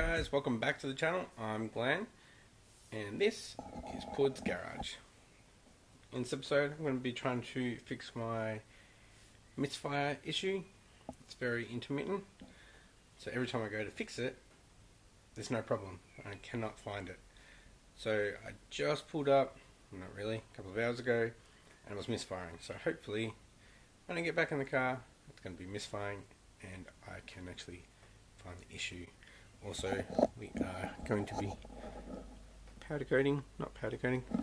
guys, welcome back to the channel. I'm Glenn and this is Pud's Garage. In this episode I'm going to be trying to fix my Misfire issue. It's very intermittent, so every time I go to fix it there's no problem. I cannot find it. So I just pulled up, not really, a couple of hours ago, and it was misfiring. So hopefully when I get back in the car it's going to be misfiring and I can actually find the issue. Also, we are going to be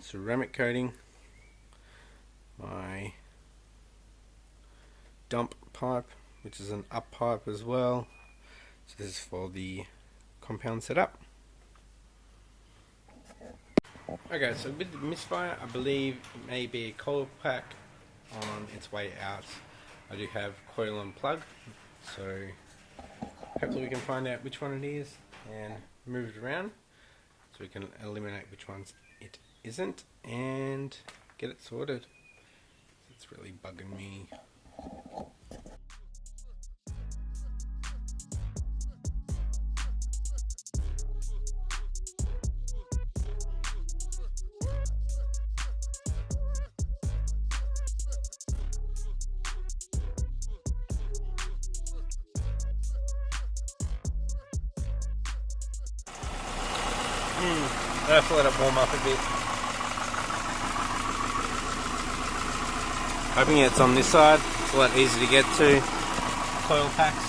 ceramic coating my dump pipe, which is an up pipe as well. So this is for the compound setup. Okay, so with the Misfire, I believe it may be a coil pack on its way out. I do have coil and plug, so hopefully we can find out which one it is and move it around so we can eliminate which ones it isn't and get it sorted. It's really bugging me. I have to let it warm up a bit. Hoping it's on this side. It's a lot easier to get to. Coil packs.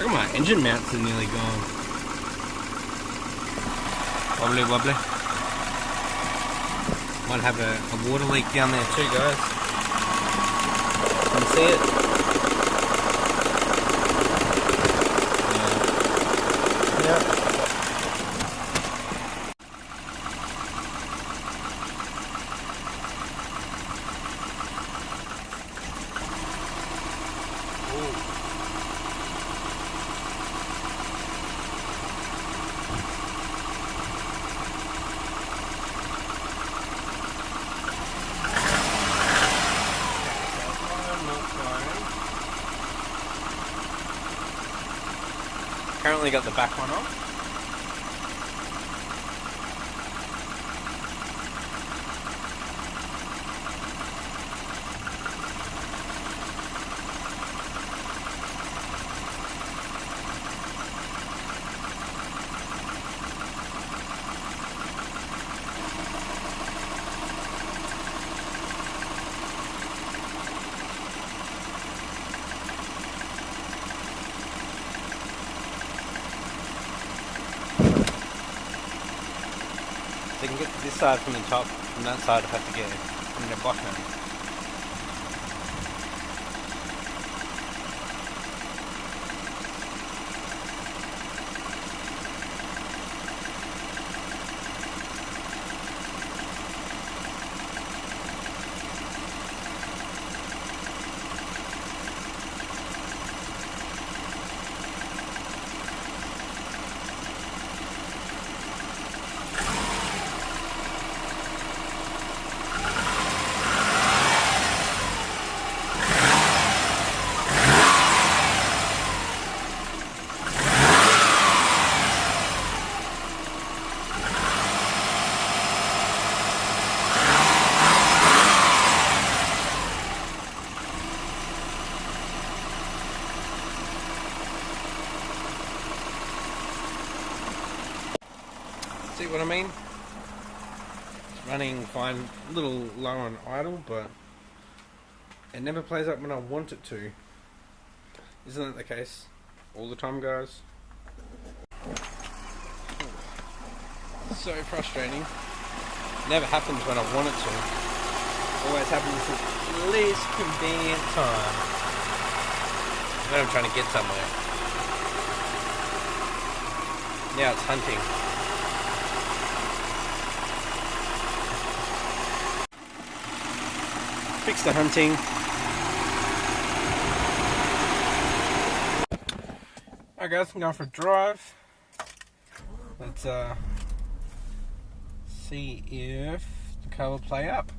Look at my engine mounts are nearly gone. Wobbly wobbly. Might have a water leak down there too, guys. Can you see it? Yeah. Currently got the back one on. So you can get to this side from the top, from that side I have to get it from the bottom. See what I mean? It's running fine, a little low on idle, but it never plays up when I want it to. Isn't that the case all the time, guys? So frustrating. Never happens when I want it to. Always happens at the least convenient time when I'm trying to get somewhere. Now it's hunting. Fix the hunting. Alright guys, I'm going for a drive. Let's see if the car will play up.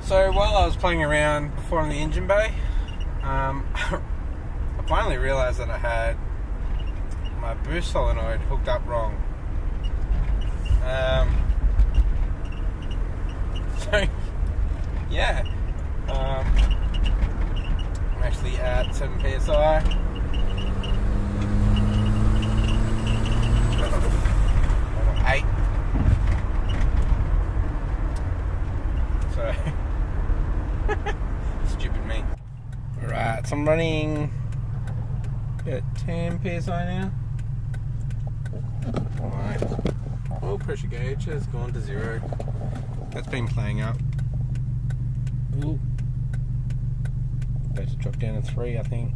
So while I was playing around before in the engine bay, I finally realised that I had my boost solenoid hooked up wrong. So yeah, I'm actually at 7 psi. Or 8. So stupid me. Alright, so I'm running at 10 psi now. My oil pressure gauge has gone to 0. That's been playing up. Ooh. About to drop down to 3, I think.